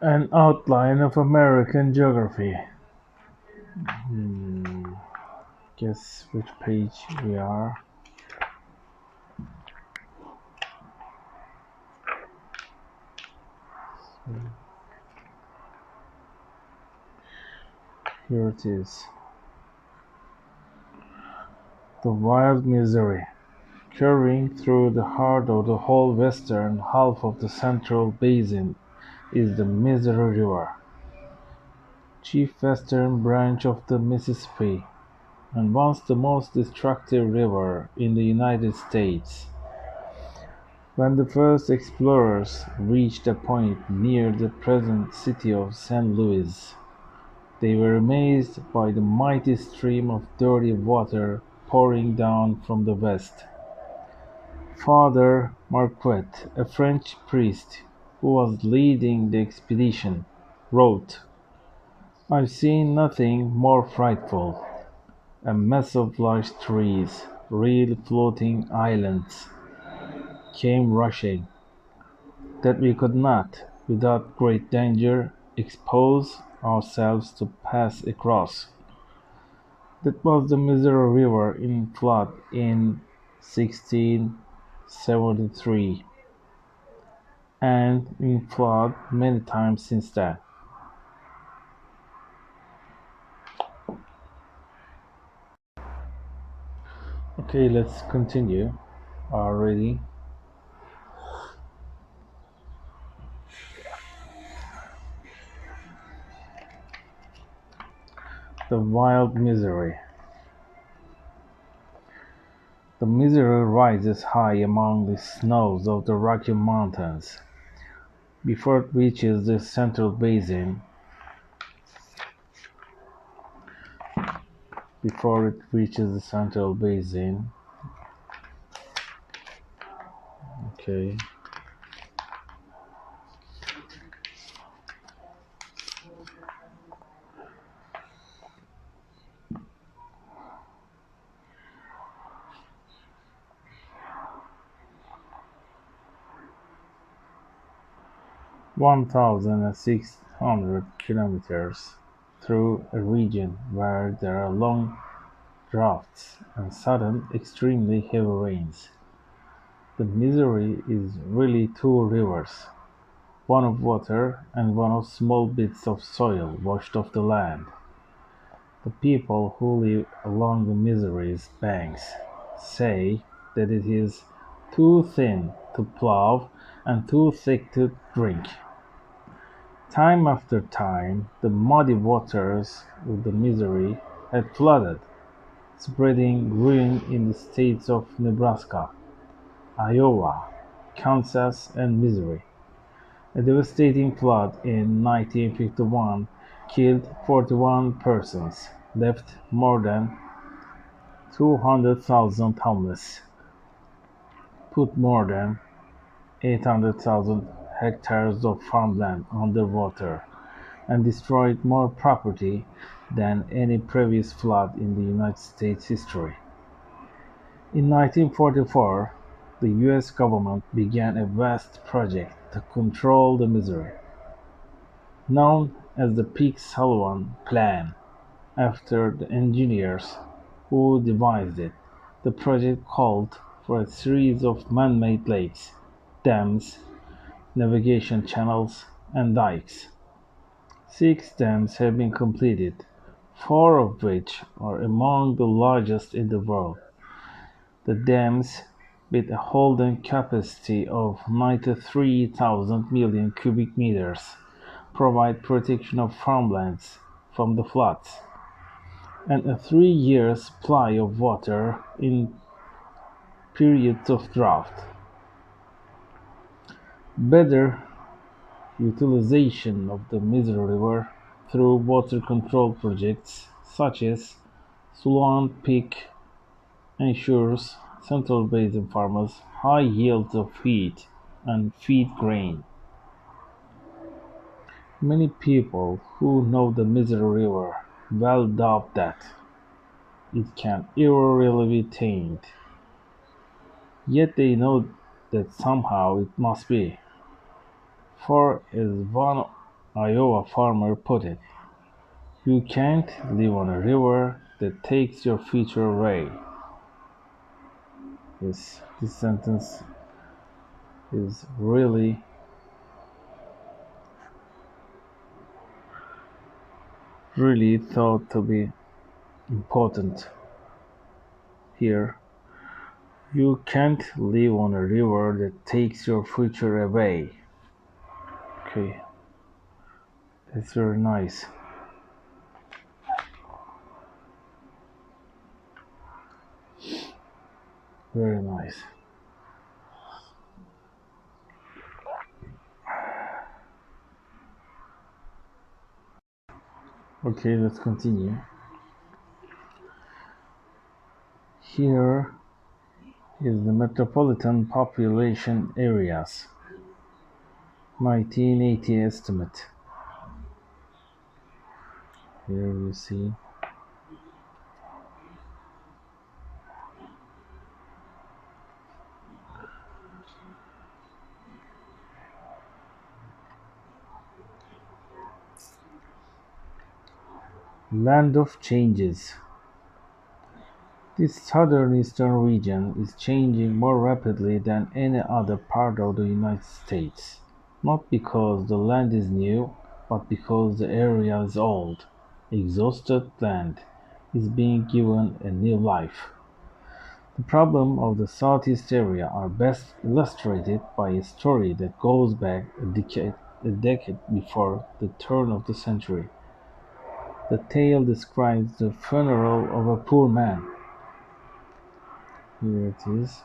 An outline of American geography. Hmm, guess which page we are. Here it is. The Wild Missouri. Curving through the heart of the whole western half of the Central Basin is the Missouri River, chief western branch of the Mississippi, and once the most destructive river in the United States. When the first explorers reached a point near the present city of St. Louis, they were amazed by the mighty stream of dirty water pouring down from the west. Father Marquette, a French priest who was leading the expedition, wrote, "I've seen nothing more frightful. A mass of large trees, real floating islands, came rushing, that we could not, without great danger, expose ourselves to pass across. That was the Missouri River in flood in 1673, and in flood many times since then." Okay, let's continue our reading. The Wild Missouri. The Missouri rises high among the snows of the Rocky Mountains. Before it reaches the Central Basin, before it reaches the Central Basin, okay, 1,600 kilometers through a region where there are long droughts and sudden, extremely heavy rains. The Missouri is really two rivers, one of water and one of small bits of soil washed off the land. The people who live along the Missouri's banks say that it is too thin to plow and too thick to drink. Time after time, the muddy waters of the Missouri had flooded, spreading ruin in the states of Nebraska, Iowa, Kansas, and Missouri. A devastating flood in 1951 killed 41 persons, left more than 200,000 homeless, put more than 800,000 hectares of farmland under water, and destroyed more property than any previous flood in the United States history. In 1944, the US government began a vast project to control the Missouri, known as the Peake-Sullivan Plan, after the engineers who devised it. The project called for a series of man-made lakes, dams, navigation channels, and dikes. 6 dams have been completed, 4 of which are among the largest in the world. The dams, with a holding capacity of 93,000 million cubic meters, provide protection of farmlands from the floods, and a 3 year supply of water in periods of drought. Better utilization of the Missouri River through water control projects such as Sulan Peak ensures Central Basin farmers high yields of wheat and feed grain. Many people who know the Missouri River well doubt that it can ever really be tamed, yet they know that somehow it must be, for as one Iowa farmer put it. You can't live on a river that takes your future away. Yes, this sentence is really thought to be important here. You can't live on a river that takes your future away. Okay, that's very nice. Very nice. Okay, let's continue. Here is the metropolitan population areas. 1980 estimate. Here you see land of changes. This southeastern region is changing more rapidly than any other part of the United States, not because the land is new, but because the area is old, exhausted land is being given a new life. The problem of the Southeast area are best illustrated by a story that goes back a decade before the turn of the century. The tale describes the funeral of a poor man. Here it is.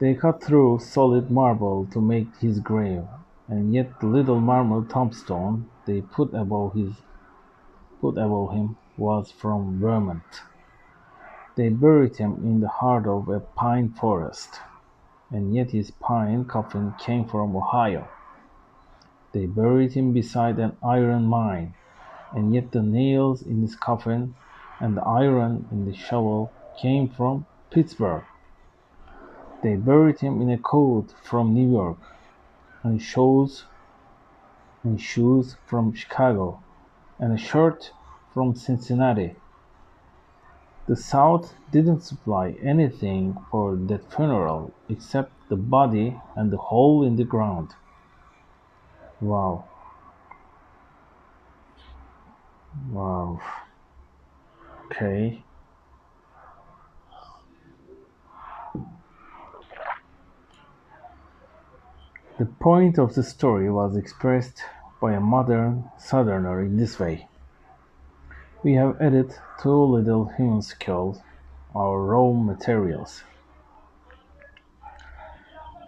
They cut through solid marble to make his grave, and yet the little marble tombstone they put above him was from Vermont. They buried him in the heart of a pine forest, and yet his pine coffin came from Ohio. They buried him beside an iron mine, and yet the nails in his coffin and the iron in the shovel came from Pittsburgh. They buried him in a coat from New York, and shoes from Chicago, and a shirt from Cincinnati. The South didn't supply anything for that funeral except the body and the hole in the ground. Wow, wow, okay. The point of the story was expressed by a modern Southerner in this way: "We have added two little human skulls, our raw materials."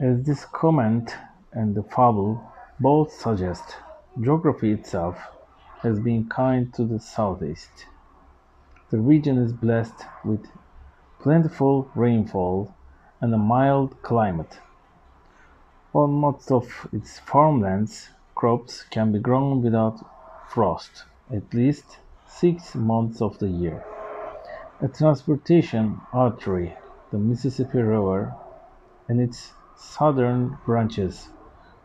As this comment and the fable both suggest, geography itself has been kind to the Southeast. The region is blessed with plentiful rainfall and a mild climate. On most of its farmlands, crops can be grown without frost at least 6 months of the year. A transportation artery, the Mississippi River and its southern branches,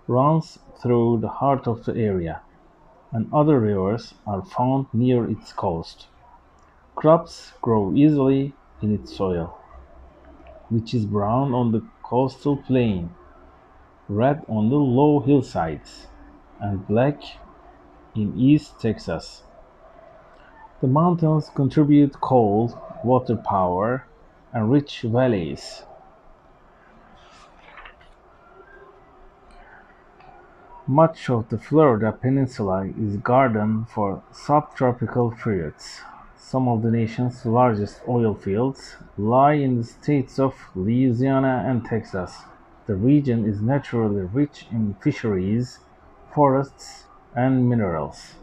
runs through the heart of the area, and other rivers are found near its coast. Crops grow easily in its soil, which is brown on the coastal plain, red on the low hillsides, and black in East Texas. The mountains contribute cold water power and rich valleys. Much of the Florida peninsula is garden for subtropical fruits. Some of the nation's largest oil fields lie in the states of Louisiana and Texas. The region is naturally rich in fisheries, forests, and minerals.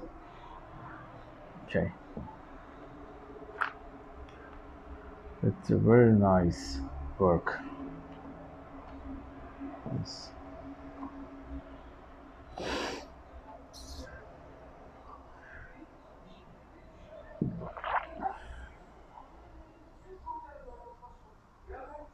Okay, it's a very nice work. Yes.